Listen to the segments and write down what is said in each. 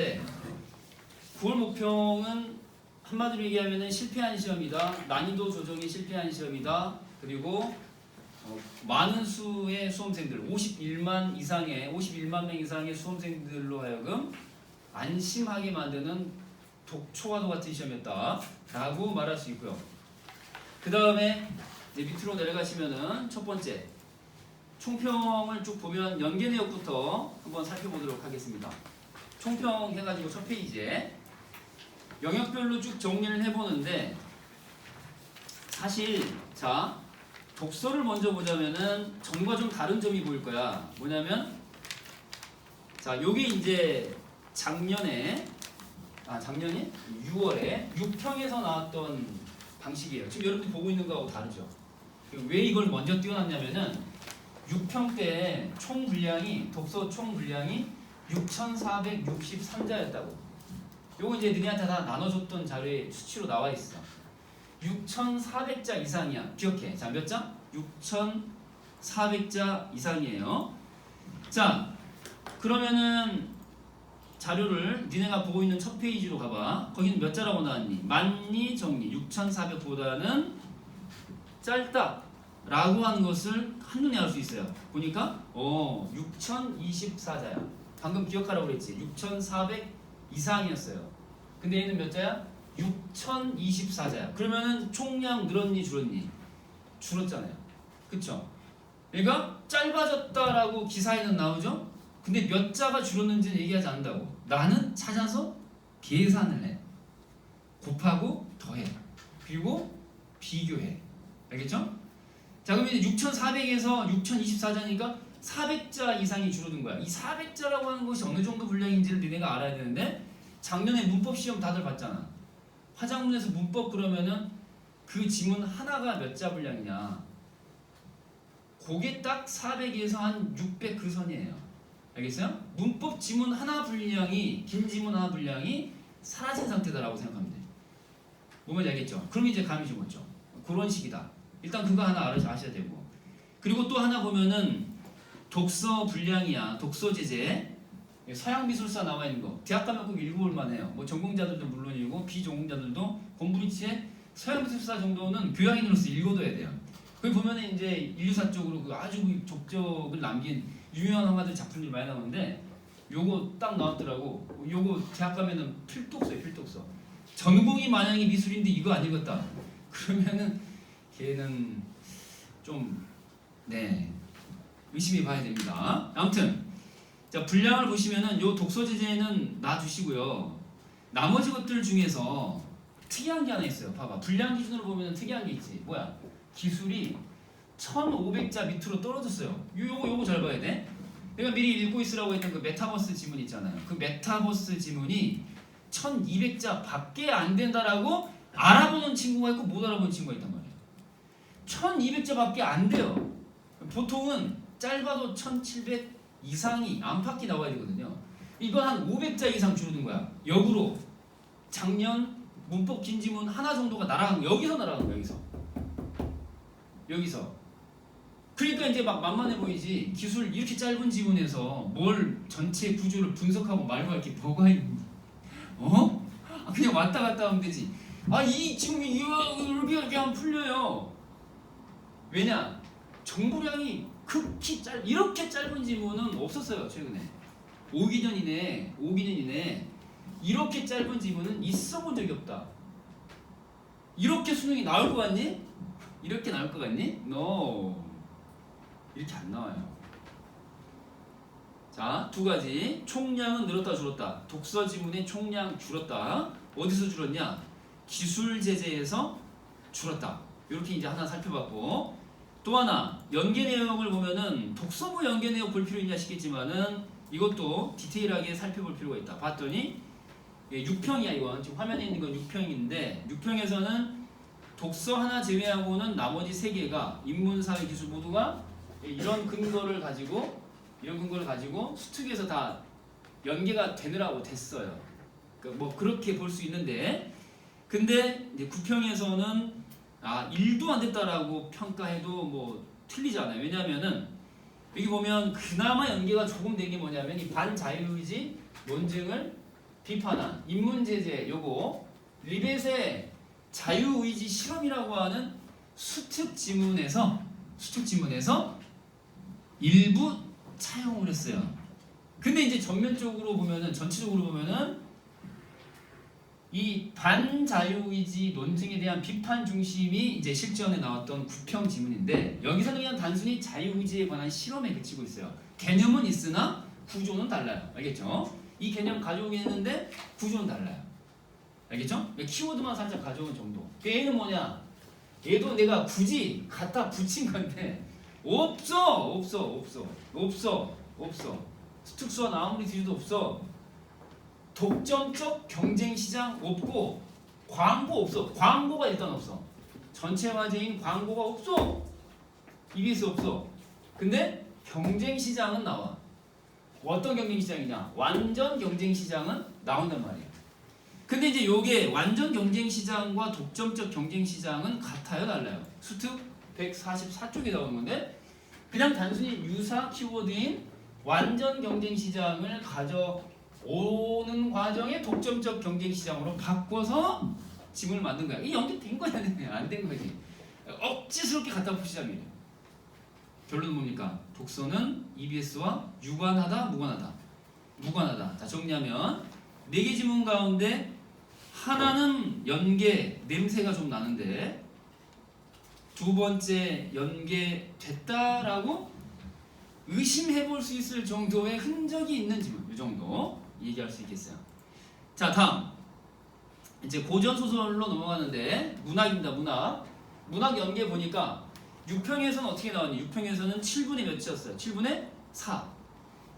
네. 9월 목표는 한마디로 얘기하면 실패한 시험이다. 난이도 조정이 실패한 시험이다. 그리고 많은 수의 수험생들 51만 명 이상의 수험생들로 하여금 안심하게 만드는 독초와도 같은 시험이었다 라고 말할 수 있고요. 그 다음에 밑으로 내려가시면은 첫 번째 총평을 쭉 보면 연계 내역부터 한번 살펴보도록 하겠습니다. 총평 해가지고 첫 페이지에 영역별로 쭉 정리를 해보는데, 사실 자 독서를 먼저 보자면은 전과 좀 다른 점이 보일 거야. 뭐냐면 자 요게 이제 작년에 6월에 6평에서 나왔던 방식이에요. 지금 여러분들 보고 있는 거하고 다르죠. 왜 이걸 먼저 띄워놨냐면은 6평 때 총 분량이 독서 총 분량이 6,463자였다고. 요거 이제 너네한테 다 나눠줬던 자료에 수치로 나와 있어. 6,400자 이상이야. 기억해. 자, 몇 자? 6,400자 이상이에요. 자, 그러면은 자료를 니네가 보고 있는 첫 페이지로 가봐. 거기는 몇 자라고 나왔니? 많니 적니? 6,400보다는 짧다 라고 하는 것을 한눈에 알 수 있어요. 보니까 6,024자야. 방금 기억하라고 그랬지. 6,400 이상이었어요. 근데 얘는 몇 자야? 6,024자야. 그러면은 총량 늘었니 줄었니? 줄었잖아요. 그쵸? 얘가 짧아졌다라고 기사에는 나오죠? 근데 몇 자가 줄었는지는 얘기하지 않는다고. 나는 찾아서 계산을 해. 곱하고 더해. 그리고 비교해. 알겠죠? 자, 그럼 이제 6,400에서 6,024자니까 400자 이상이 줄어든 거야. 이 400자라고 하는 것이 어느 정도 분량인지를 너네가 알아야 되는데, 작년에 문법 시험 다들 봤잖아. 화작문에서 문법 그러면은 그 지문 하나가 몇 자 분량이냐. 그게 딱 400에서 한 600 그 선이에요. 알겠어요? 문법 지문 하나 분량이, 긴 지문 하나 분량이 사라진 상태다라고 생각하면 돼. 뭔지 알겠죠? 그럼 이제 감이 좀 오죠. 그런 식이다. 일단 그거 하나 아셔야 되고. 그리고 또 하나 보면은 독서 분량이야. 독서 제재. 서양미술사 나와 있는 거. 대학 가면 꼭 읽어볼 만해요. 뭐 전공자들도 물론이고 비전공자들도 공부리치에 서양미술사 정도는 교양인으로서 읽어둬야 돼요. 거기 보면은 이제 인류사 쪽으로 그 아주 족적을 남긴 유명한 화가들 작품들이 많이 나오는데, 요거 딱 나왔더라고. 요거 대학 가면은 필독서예요, 필독서. 전공이 만약에 미술인데 이거 안 읽었다. 그러면은 걔는 좀 의심해 봐야 됩니다. 아무튼 자, 분량을 보시면은 요 독서 제재는 놔두시고요. 나머지 것들 중에서 특이한 게 하나 있어요. 봐봐. 분량 기준으로 보면 특이한 게 있지. 뭐야? 기술이 1,500자 밑으로 떨어졌어요. 요거 잘 봐야 돼. 내가 미리 읽고 있으라고 했던 그 메타버스 지문 있잖아요. 그 메타버스 지문이 1,200자 밖에 안 된다라고 알아보는 친구가 있고 못 알아보는 친구가 있단 말이에요. 1,200자 밖에 안 돼요. 보통은 짧아도 1,700 이상이 안팎이 나와야 되거든요. 이건 한 500자 이상 줄어든 거야. 역으로 작년 문법 긴 지문 하나 정도가 날아간 거. 여기서 날아간 거야. 여기서. 그러니까 이제 막 만만해 보이지. 기술 이렇게 짧은 지문에서 뭘 전체 구조를 분석하고 말고 할 게 뭐가 있는지. 그냥 왔다 갔다 하면 되지. 이 지문이 이렇게 하면 풀려요. 왜냐? 정보량이 극히 이렇게 짧은 지문은 없었어요. 최근에 5기년 이내 이렇게 짧은 지문은 있어 본 적이 없다. 이렇게 수능이 나올 것 같니? 이렇게 나올 것 같니? No. 이렇게 안 나와요. 자, 두 가지. 총량은 늘었다 줄었다. 독서 지문의 총량 줄었다. 어디서 줄었냐? 기술 제재에서 줄었다. 이렇게 이제 하나 살펴봤고, 또 하나 연계 내용을 보면은 독서부 연계 내용 볼 필요 있냐 싶겠지만은 이것도 디테일하게 살펴볼 필요가 있다. 봤더니 6평이야. 이건 지금 화면에 있는 건 6평인데 6평에서는 독서 하나 제외하고는 나머지 3개가 인문사회 기술 모두가 이런 근거를 가지고 수특에서 다 연계가 되느라고 됐어요. 그러니까 뭐 그렇게 볼 수 있는데, 근데 이제 9평에서는 1도 안 됐다라고 평가해도 뭐 틀리지 않아요. 왜냐면은 여기 보면 그나마 연계가 조금 된 게 뭐냐면 이 반자유의지 논증을 비판한 인문제재 요거 리벳의 자유의지 실험이라고 하는 수특 지문에서 일부 차용을 했어요. 근데 이제 전면적으로 보면은 전체적으로 보면은 이 반자유의지 논증에 대한 비판 중심이 이제 실전에 나왔던 구평 지문인데 여기서는 그냥 단순히 자유의지에 관한 실험에 그치고 있어요. 개념은 있으나 구조는 달라요. 알겠죠? 이 개념 가져오겠는데 구조는 달라요. 알겠죠? 키워드만 살짝 가져온 정도. 얘는 뭐냐? 얘도 내가 굳이 갖다 붙인 건데 없어. 특수한 아무리 뒤져도 없어. 독점적 경쟁 시장 없고 광고 없어. 광고가 일단 없어. 전체 화제인 광고가 없어. EBS 없어. 근데 경쟁 시장은 나와. 어떤 경쟁 시장이냐? 완전 경쟁 시장은 나온단 말이야. 근데 이제 요게 완전 경쟁 시장과 독점적 경쟁 시장은 같아요, 달라요? 수특 144쪽에 나오는 건데 그냥 단순히 유사 키워드인 완전 경쟁 시장을 가져오는 과정에 독점적 경쟁 시장으로 바꿔서 지문을 만든 거야. 이게 연결된 거야, 안 된 거지. 억지스럽게 갖다 붙이자면 결론은 뭡니까? 독서는 EBS와 유관하다, 무관하다. 무관하다. 자, 정리하면 4개 지문 가운데 하나는 연계 냄새가 좀 나는데 두 번째 연계됐다라고 의심해볼 수 있을 정도의 흔적이 있는 지문, 이 정도 얘기할 수 있겠어요. 자, 다음 이제 고전 소설로 넘어가는데 문학입니다. 문학 연계 보니까 6평에서는 어떻게 나왔니? 6평에서는 7분의 몇이었어요? 7분의 4.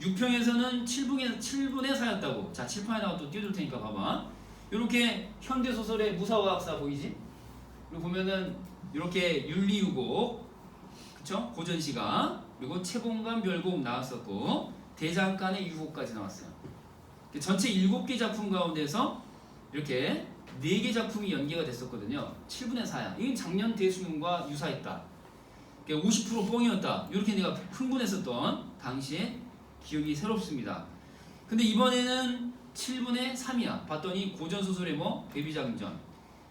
6평에서는 7분의 4였다고. 자, 칠판에 나와 또 띄워줄 테니까 봐봐. 이렇게 현대소설의 무사과학사 보이지? 그리고 보면은 이렇게 윤리유곡, 그쵸? 고전시가, 그리고 채봉감 별곡 나왔었고 대장간의 유곡까지 나왔어요. 전체 7개 작품 가운데서 이렇게 4개 작품이 연계가 됐었거든요. 7분의 4야. 이건 작년 대수능과 유사했다. 50% 뻥이었다. 이렇게 내가 흥분했었던 당시에 기억이 새롭습니다. 근데 이번에는 7분의 3이야. 봤더니 고전소설의 뭐 데뷔장전,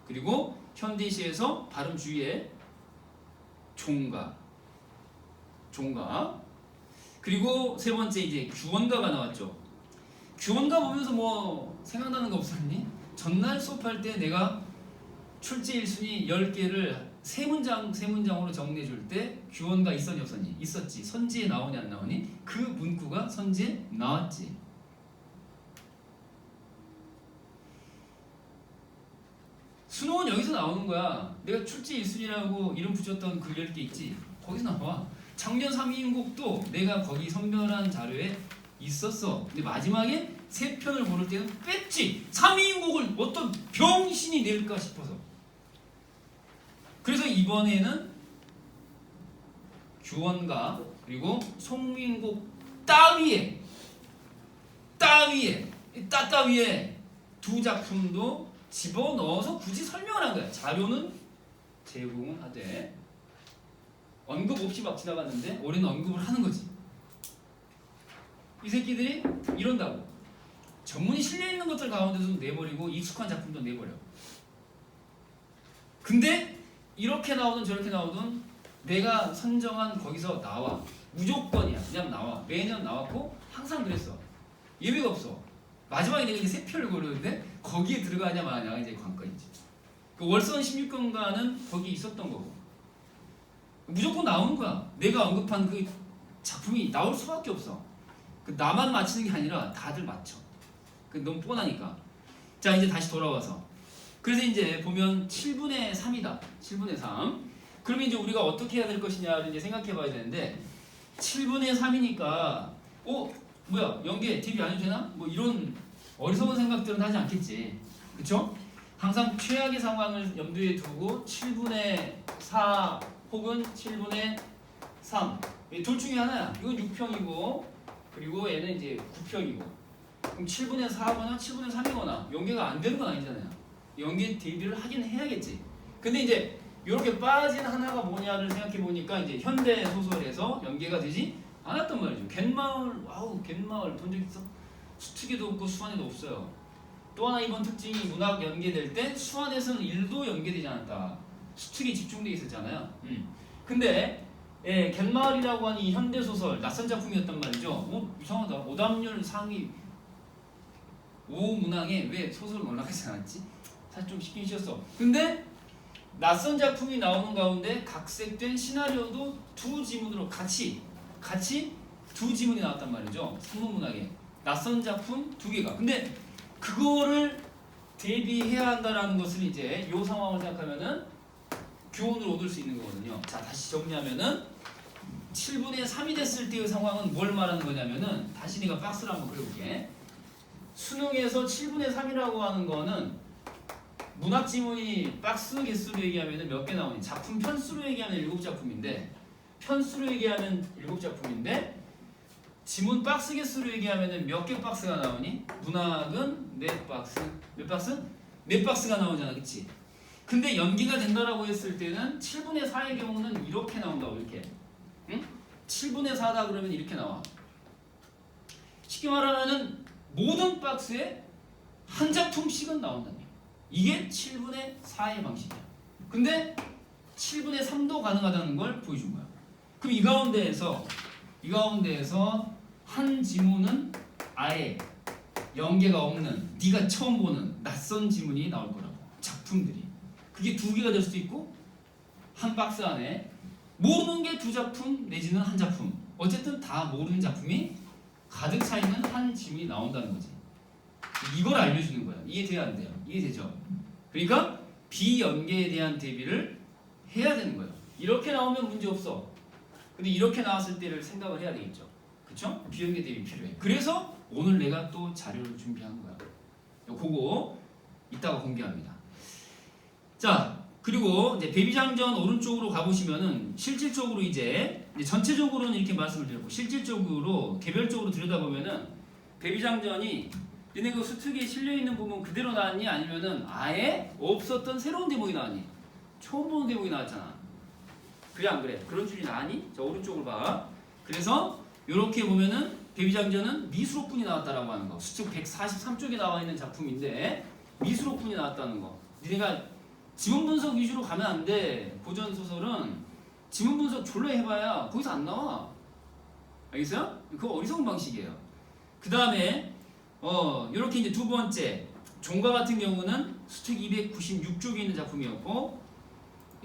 그리고 현대시에서 발음 주의에 종가, 그리고 세 번째 이제 규원가가 나왔죠. 규원가 보면서 뭐 생각나는 거 없었니? 전날 수업할 때 내가 출제 1순위 10개를 세 문장으로 정리해줄 때 규원가 있었니 없었니? 있었지. 선지에 나오니 안 나오니? 그 문구가 선지에 나왔지. 수능은 여기서 나오는 거야. 내가 출제 1순위라고 이름 붙였던 그 10개 있지? 거기서 나와. 작년 3위인곡도 내가 거기 선별한 자료에 있었어. 근데 마지막에 3편을 고를 때는 뺐지. 3위인곡을 어떤 병신이 낼까 싶어서. 그래서 이번에는 규원가 그리고 송민곡 따위에 두 작품도 집어넣어서 굳이 설명을 한 거야. 자료는 제공은 하되 언급 없이 막 지나갔는데 올해는 언급을 하는 거지. 이 새끼들이 이런다고. 전문이 실려있는 것들 가운데서 내버리고 익숙한 작품도 내버려. 근데 이렇게 나오든 저렇게 나오든 내가 선정한 거기서 나와. 무조건이야. 그냥 나와. 매년 나왔고 항상 그랬어. 예외가 없어. 마지막에 내가 이제 3편을 고르는데 거기에 들어가냐 마냐가 이제 관건이지. 그 월선 16권가는 거기 있었던 거고. 무조건 나오는 거야. 내가 언급한 그 작품이 나올 수밖에 없어. 그 나만 맞히는 게 아니라 다들 맞춰. 그 너무 뻔하니까. 자, 이제 다시 돌아와서. 그래서 이제 보면 7분의 3이다. 7분의 3. 그러면 이제 우리가 어떻게 해야 될 것이냐를 이제 생각해 봐야 되는데 7분의 3이니까 뭐야 연계 DB 안 해도 되나? 뭐 이런 어리석은 생각들은 하지 않겠지. 그쵸? 항상 최악의 상황을 염두에 두고 7분의 4 혹은 7분의 3 둘 중에 하나야. 이건 6평이고 그리고 얘는 이제 9평이고 그럼 7분의 4거나 7분의 3이거나 연계가 안 되는 건 아니잖아요. 연계 대비를 하긴 해야겠지. 근데 이제 이렇게 빠진 하나가 뭐냐를 생각해 보니까 이제 현대 소설에서 연계가 되지 않았단 말이죠. 갯마을 본 적 있어? 수특에도 없고 수완에도 없어요. 또 하나 이번 특징이 문학 연계될 때 수완에서는 1도 연계되지 않았다. 수특이 집중되어 있었잖아요. 근데 갯마을이라고 하는 이 현대소설 낯선 작품이었단 말이죠. 이상하다. 오답률 상위 5 문항에 왜 소설은 올라가지 않았지? 사실 좀 쉽긴 쉬웠어. 근데 낯선 작품이 나오는 가운데 각색된 시나리오도 두 지문으로 같이 두 지문이 나왔단 말이죠. 산문문학에 낯선 작품 2개가. 근데 그거를 대비해야 한다라는 것을 이제 이 상황을 생각하면은 교훈을 얻을 수 있는 거거든요. 자, 다시 정리하면은 7분의 3이 됐을 때의 상황은 뭘 말하는 거냐면은 다시 내가 박스를 한번 그려볼게. 수능에서 7분의 3이라고 하는 거는 문학 지문이 박스 개수로 얘기하면 몇 개 나오니? 작품 편수로 얘기하면 7작품인데 편수로 얘기하면 7작품인데 지문 박스 개수로 얘기하면 몇 개 박스가 나오니? 문학은 4박스. 몇 박스? 4박스가 나오잖아. 그치? 근데 연기가 된다라고 했을 때는 7분의 4의 경우는 이렇게 나온다고. 이렇게. 응? 7분의 4다 그러면 이렇게 나와. 쉽게 말하면은 모든 박스에 한 작품씩은 나온다는 얘기야. 이게 7분의 4의 방식이야. 근데 7분의 3도 가능하다는 걸 보여준 거야. 그럼 이 가운데에서 한 지문은 아예 연계가 없는, 네가 처음 보는 낯선 지문이 나올 거라고. 작품들이. 그게 2개가 될 수도 있고 한 박스 안에 모르는 게 2작품 내지는 한 작품. 어쨌든 다 모르는 작품이 가득 차 있는 한 지문이 나온다는 거지. 이걸 알려주는 거야. 이해돼야 안 돼요? 이해되죠? 그러니까 비연계에 대한 대비를 해야 되는 거예요. 이렇게 나오면 문제 없어. 근데 이렇게 나왔을 때를 생각을 해야 되겠죠. 그쵸? 비연계 대비 필요해. 그래서 오늘 내가 또 자료를 준비한 거야. 그거 이따가 공개합니다. 자, 그리고 이제 배비장전 오른쪽으로 가보시면은 실질적으로 이제 전체적으로는 이렇게 말씀을 드렸고 실질적으로 개별적으로 들여다보면은 배비장전이 얘네 그 수특에 실려있는 부분 그대로 나왔니? 아니면은 아예 없었던 새로운 대목이 나왔니? 처음 보는 대목이 나왔잖아. 그래 안 그래? 그런 줄이 나니? 자, 오른쪽으로 봐. 그래서 이렇게 보면은 배비장전은 미수록분이 나왔다라고 하는 거. 수특 143쪽에 나와 있는 작품인데 미수록분이 나왔다는 거. 니네가 지문 분석 위주로 가면 안 돼. 고전 소설은 지문 분석 졸라 해봐야 거기서 안 나와. 알겠어요? 그거 어리석은 방식이에요. 그 다음에 이렇게 이제 두 번째 종가 같은 경우는 수특 296쪽에 있는 작품이었고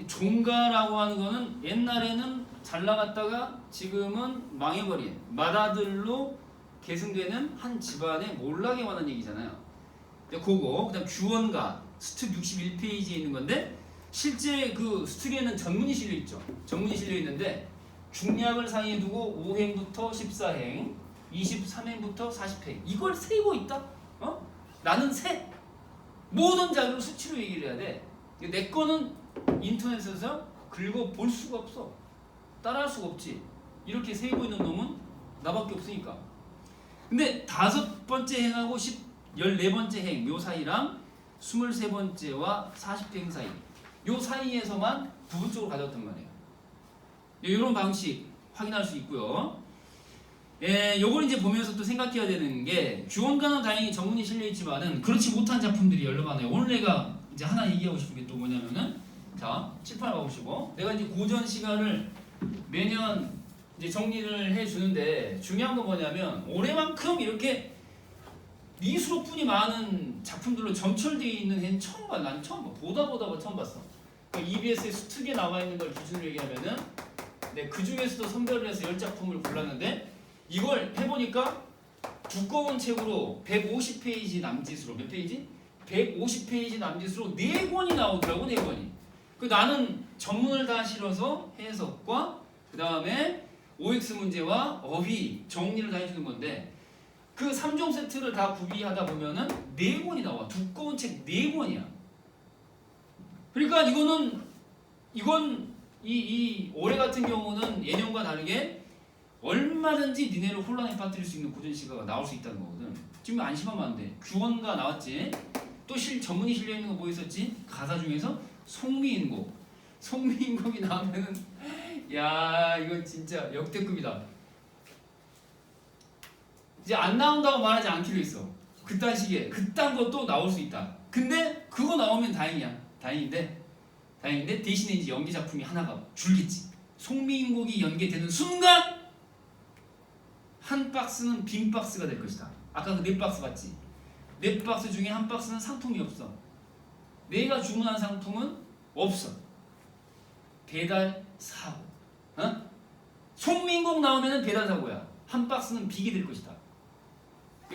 종가라고 하는 거는 옛날에는 잘 나갔다가 지금은 망해버린 맏아들로 계승되는 한 집안의 몰락에 관한 얘기잖아요. 그거 그다음 규원가 수특 61페이지에 있는 건데 실제 그 수특에는 전문이 실려 있죠. 전문이 실려 있는데 중략을 상위에 두고 5행부터 14행, 23행부터 40행 이걸 세고 있다? 나는 세 모든 자료를 수치로 얘기를 해야 돼. 내 거는 인터넷에서 긁어볼 수가 없어. 따라할 수가 없지. 이렇게 세고 있는 놈은 나밖에 없으니까. 근데 5번째 행하고 14번째 행 요 사이랑 23번째와 40행 사이 요 사이에서만 부분적으로 가져왔단 말이에요. 이런 방식 확인할 수 있고요. 요걸 이제 보면서 또 생각해야 되는 게 규원가는 다행히 전문이 실려있지만은 그렇지 못한 작품들이 여러 많아요. 오늘 내가 이제 하나 얘기하고 싶은 게 또 뭐냐면은 자, 칠판 봐보시고 내가 이제 고전 시간을 매년 이제 정리를 해주는데 중요한 건 뭐냐면 올해만큼 이렇게 미수록분이 많은 작품들로 점철되어 있는 해는 처음 봐. 난 처음 봐. 보다 처음 봤어. 그러니까 EBS의 수특에 나와 있는 걸 기준으로 얘기하면은 그 중에서도 선별을 해서 10작품을 골랐는데 이걸 해보니까 두꺼운 책으로 150페이지 남짓으로 몇 페이지? 150페이지 남짓으로 4권이 나오더라고. 4권이. 나는 전문을 다 실어서 해석과 그 다음에 OX 문제와 어휘 정리를 다 해주는 건데 그 3종 세트를 다 구비하다 보면은 4권이 나와. 두꺼운 책 4권이야. 그러니까 이건 이 올해 같은 경우는 예년과 다르게 얼마든지 니네를 혼란에 빠뜨릴 수 있는 고전 시가가 나올 수 있다는 거거든. 지금 안심하면 안 돼. 규원가 나왔지. 또 전문이 실려 있는 거 뭐 있었지? 가사 중에서 송미인곡이 나오면은 야 이건 진짜 역대급이다. 이제 안 나온다고 말하지 않기로 했어. 그딴 식의 그딴 것도 나올 수 있다. 근데 그거 나오면 다행이야. 다행인데 대신에 이제 연기 작품이 하나가 줄겠지. 송민국이 연계되는 순간 한 박스는 빈 박스가 될 것이다. 아까 그 4박스 봤지? 4박스 중에 한 박스는 상품이 없어. 내가 주문한 상품은 없어. 배달 사고. 어? 송민국 나오면은 배달 사고야. 한 박스는 비게 될 것이다.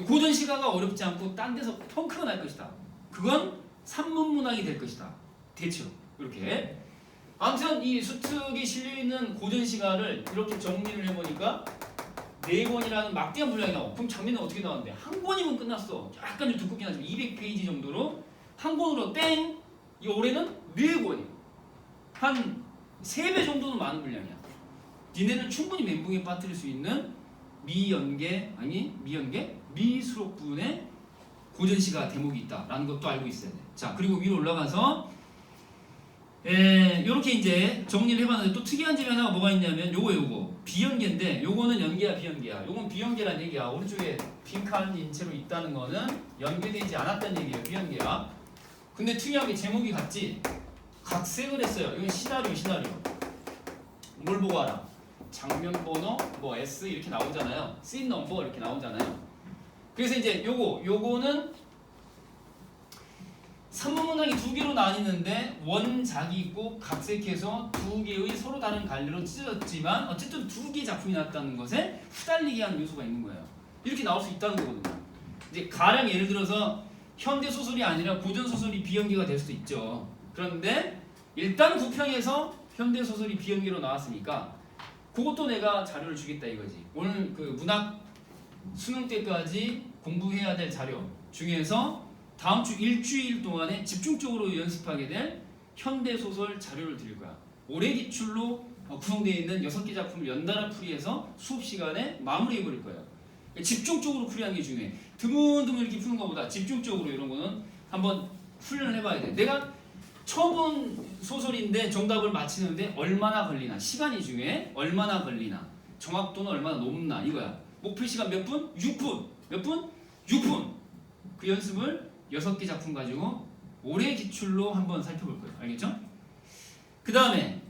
고전 시가가 어렵지 않고 딴 데서 펑크가 날 것이다. 그건 산문문학이 될 것이다. 대체로 이렇게. 아무튼 이 수특이 실려있는 고전 시가를 이렇게 정리를 해보니까 4권이라는 막대한 분량이 나오고, 그럼 작년에 어떻게 나왔는데? 한 권이면 끝났어. 약간 좀 두껍긴 하지만 200페이지 정도로 한 권으로 땡! 이 올해는 4권이야. 한 3배 정도는 많은 분량이야. 니네를 충분히 멘붕에 빠뜨릴 수 있는 미수록분의 고전시가 대목이 있다라는 것도 알고 있어야 돼. 자, 그리고 위로 올라가서 요렇게 이제 정리를 해봤는데 또 특이한 점이 하나가 뭐가 있냐면 요거 비연계인데, 요거는 연계야 비연계야. 요건 비연계란 얘기야. 오른쪽에 빈칸 인체로 있다는 거는 연계되지 않았다는 얘기예요. 비연계야. 근데 특이한 게 제목이 같지? 각색을 했어요. 이건 시나리오. 뭘 보고 알아? 장면 번호, 뭐 S 이렇게 나오잖아요. 씬 넘버 이렇게 나오잖아요. 그래서 이제 요거는 산문문학이 2개로 나뉘는데 원작이 있고 각색해서 2개의 서로 다른 갈래로 찢어졌지만 어쨌든 2개의 작품이 나왔다는 것에 후달리게 하는 요소가 있는 거예요. 이렇게 나올 수 있다는 거거든요. 이제 가령 예를 들어서 현대 소설이 아니라 고전 소설이 비연계가 될 수도 있죠. 그런데 일단 구평에서 현대 소설이 비연계로 나왔으니까 그것도 내가 자료를 주겠다 이거지. 오늘 그 문학 수능 때까지 공부해야 될 자료 중에서 다음 주 일주일 동안에 집중적으로 연습하게 될 현대소설 자료를 드릴 거야. 올해 기출로 구성되어 있는 6개 작품을 연달아 풀이해서 수업 시간에 마무리해버릴 거예요. 집중적으로 풀이하는 게 중요해. 드문드문 이렇게 푸는 것보다 집중적으로 이런 거는 한번 훈련을 해봐야 돼. 내가 처음 본 소설인데 정답을 맞히는데 얼마나 걸리나, 시간이 중요해. 얼마나 걸리나, 정확도는 얼마나 높나 이거야. 목표 시간 몇 분? 6분. 몇 분? 6분. 그 연습을 6개 작품 가지고 올해 기출로 한번 살펴볼 거예요. 알겠죠? 그 다음에